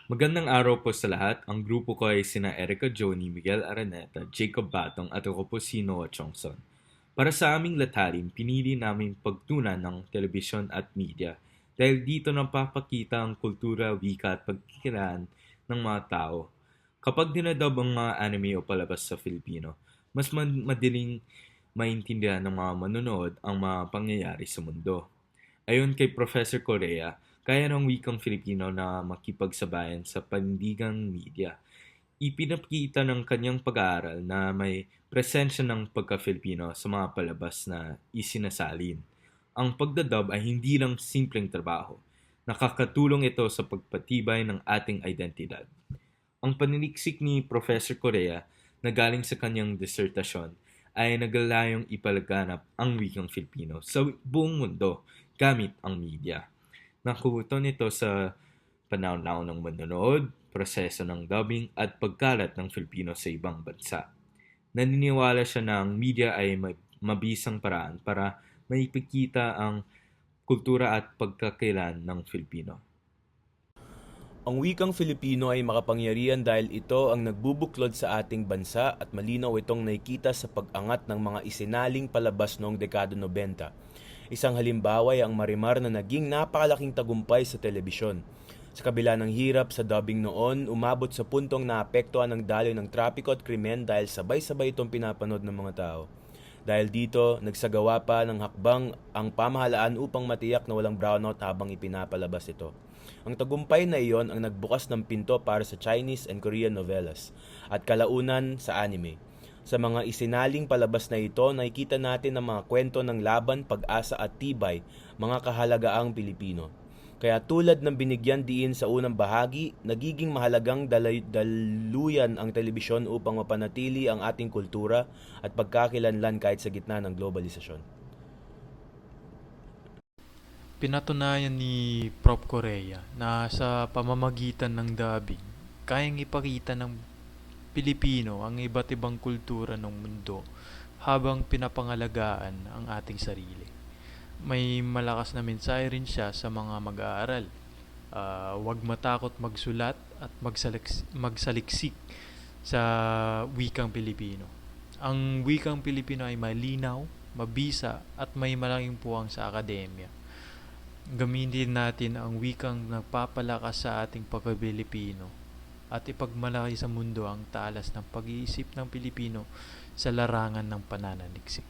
Magandang araw po sa lahat. Ang grupo ko ay sina Erica Joni, Miguel Araneta, Jacob Batong at ako po si Noah Chongson. Para sa aming lathalin, pinili namin pagtunan ng telebisyon at media dahil dito napapakita ang kultura, wika at pagkikilaan ng mga tao. Kapag dinadub ang mga anime o palabas sa Filipino, mas madaling maintindihan ng mga manonood ang mga pangyayari sa mundo. Ayon kay Professor Correa, kaya ng wikang Filipino na makipagsabayan sa panindigang media. Ipinakita ng kanyang pag-aaral na may presensya ng pagka-Filipino sa mga palabas na isinasalin. Ang pagdadub ay hindi lang simpleng trabaho. Nakakatulong ito sa pagpatibay ng ating identidad. Ang paniniksik ni Professor Correa na galing sa kanyang disertasyon ay naglalayong ipalaganap ang wikang Filipino sa buong mundo gamit ang media. Nakuto nito sa pananaw ng manonood, proseso ng dubbing at pagkalat ng Filipino sa ibang bansa. Naniniwala siya na ang media ay mabisang paraan para maipakita ang kultura at pagkakailan ng Filipino. Ang wikang Filipino ay makapangyarihan dahil ito ang nagbubuklod sa ating bansa at malinaw itong nakikita sa pag-angat ng mga isinaling palabas noong dekada 90. Isang halimbawa ay ang Marimar na naging napakalaking tagumpay sa telebisyon. Sa kabila ng hirap sa dubbing noon, umabot sa puntong naapektuhan ng daloy ng trapiko at krimen dahil sabay-sabay itong pinapanood ng mga tao. Dahil dito, nagsagawa pa ng hakbang ang pamahalaan upang matiyak na walang brownout habang ipinapalabas ito. Ang tagumpay na iyon ang nagbukas ng pinto para sa Chinese and Korean novelas at kalaunan sa anime. Sa mga isinaling palabas na ito, nakikita natin ang mga kwento ng laban, pag-asa at tibay, mga kahalagaang Pilipino. Kaya tulad ng binigyan diin sa unang bahagi, nagiging mahalagang daluyan ang telebisyon upang mapanatili ang ating kultura at pagkakilanlan kahit sa gitna ng globalisasyon. Pinatunayan ni Prof. Correa na sa pamamagitan ng dubbing, kayang ipakita ng Pilipino ang iba't ibang kultura ng mundo habang pinapangalagaan ang ating sarili. May malakas na mensahe rin siya sa mga mag-aaral. Huwag matakot magsulat at magsaliksik sa wikang Pilipino. Ang wikang Pilipino ay malinaw, mabisa at may malaking puwang sa akademya. Gamitin natin ang wikang nagpapalakas sa ating pagka-Pilipino at ipagmalaki sa mundo ang talas ng pag-iisip ng Pilipino sa larangan ng pananaliksik.